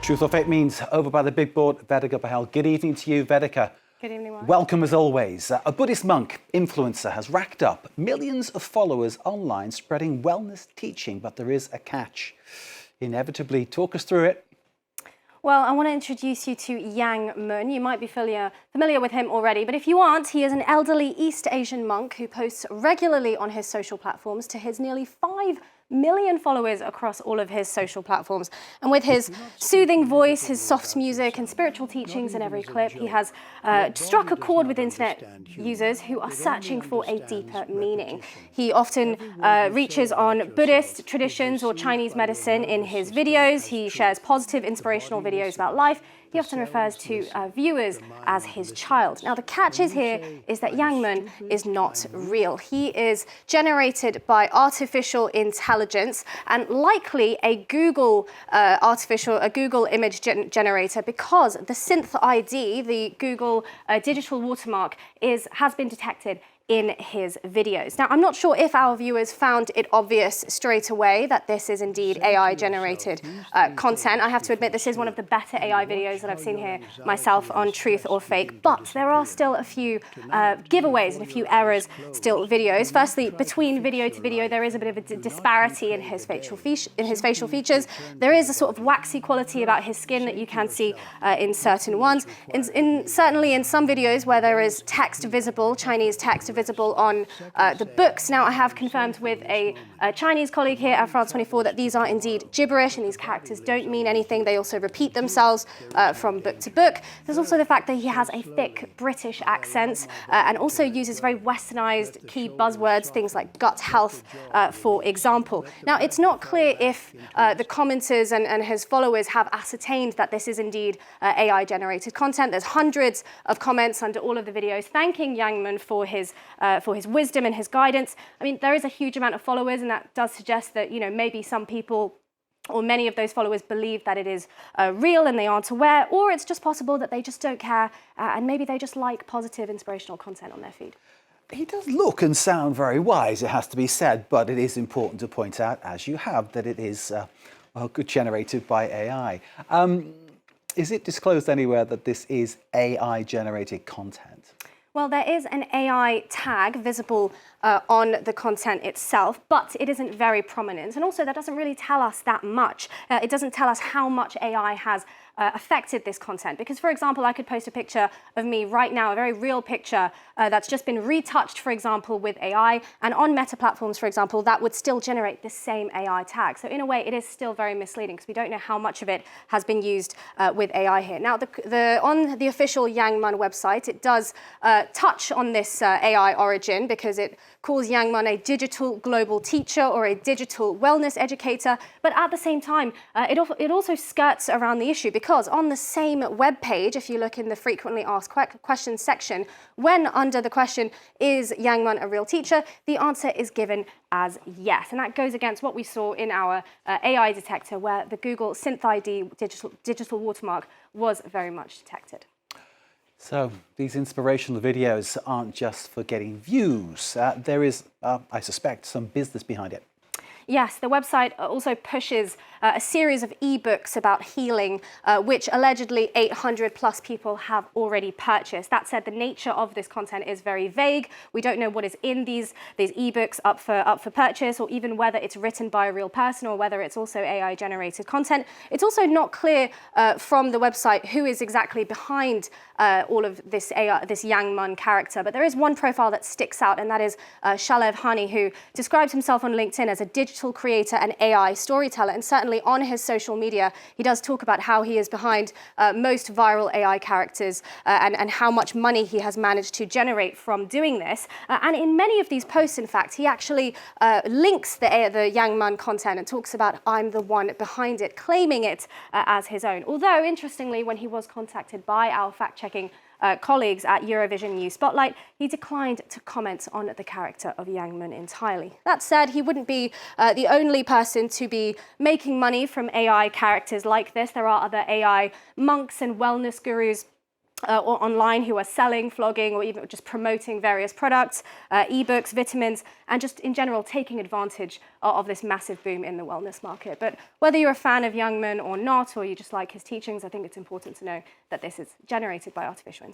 Truth or Fake means over by the big board, Vedika Bahel. Good evening to you, Vedika. Good evening, Mark. Welcome as always. A Buddhist monk influencer has racked up millions of followers online spreading wellness teaching, but there is a catch. Inevitably, talk us through it. Well, I want to introduce you to Yangmun. You might be familiar with him already, but if you aren't, he is an elderly East Asian monk who posts regularly on his social platforms to his nearly 5 million followers across all of his social platforms. And with his soothing voice, his soft music and spiritual teachings in every clip, he has struck a chord with internet users who are searching for a deeper meaning. He often reaches on Buddhist traditions or Chinese medicine in his videos. He shares positive, inspirational videos about life. He often refers to viewers as his child. Now, the catch is here is that Yangmun is not real. He is generated by artificial intelligence and likely a Google image generator, because the synth ID, the Google digital watermark, has been detected in his videos. Now, I'm not sure if our viewers found it obvious straight away that this is indeed AI-generated content. I have to admit, this is one of the better AI videos that I've seen here myself on Truth or Fake, but there are still a few giveaways and a few errors still videos. Firstly, between video to video, there is a bit of a disparity in his facial features. There is a sort of waxy quality about his skin that you can see in certain ones. Certainly in some videos where there is text visible, Chinese text visible on the books. Now, I have confirmed with a Chinese colleague here at France 24 that these are indeed gibberish and these characters don't mean anything. They also repeat themselves from book to book. There's also the fact that he has a thick British accent and also uses very westernized key buzzwords, things like gut health, for example. Now, it's not clear if the commenters and his followers have ascertained that this is indeed AI-generated content. There's hundreds of comments under all of the videos thanking Yangmun for his wisdom and his guidance. I mean, there is a huge amount of followers, and that does suggest that, maybe some people or many of those followers believe that it is real and they aren't aware, or it's just possible that they just don't care and maybe they just like positive, inspirational content on their feed. He does look and sound very wise, it has to be said, but it is important to point out, as you have, that it is generated by AI. Is it disclosed anywhere that this is AI-generated content? Well, there is an AI tag visible on the content itself, but it isn't very prominent. And also, that doesn't really tell us that much. It doesn't tell us how much AI has affected this content. Because, for example, I could post a picture of me right now, a very real picture that's just been retouched, for example, with AI. And on Meta platforms, for example, that would still generate the same AI tag. So in a way, it is still very misleading because we don't know how much of it has been used with AI here. Now, on the official Yangmun website, it does touch on this AI origin because it calls Yangmun a digital global teacher or a digital wellness educator. But at the same time, it also skirts around the issue, because on the same web page, if you look in the frequently asked questions section, when under the question, is Yangmun a real teacher, the answer is given as yes. And that goes against what we saw in our AI detector, where the Google Synth ID digital watermark was very much detected. So these inspirational videos aren't just for getting views. There is, I suspect, some business behind it. Yes, the website also pushes a series of ebooks about healing, which allegedly 800 plus people have already purchased. That said, the nature of this content is very vague. We don't know what is in these ebooks up for purchase, or even whether it's written by a real person or whether it's also AI-generated content. It's also not clear from the website who is exactly behind all of this Yangmun character. But there is one profile that sticks out, and that is Shalev Hani, who describes himself on LinkedIn as a digital creator and AI storyteller. And certainly on his social media, he does talk about how he is behind most viral AI characters and how much money he has managed to generate from doing this. And in many of these posts, in fact, he actually links the Yangmun content and talks about, I'm the one behind it, claiming it as his own. Although, interestingly, when he was contacted by our fact-checking colleagues at Eurovision News Spotlight, he declined to comment on the character of Yangmun entirely. That said, he wouldn't be the only person to be making money from AI characters like this. There are other AI monks and wellness gurus or online who are selling, flogging, or even just promoting various products, ebooks, vitamins, and just in general taking advantage of this massive boom in the wellness market. But whether you're a fan of Yangmun or not, or you just like his teachings, I think it's important to know that this is generated by artificial intelligence.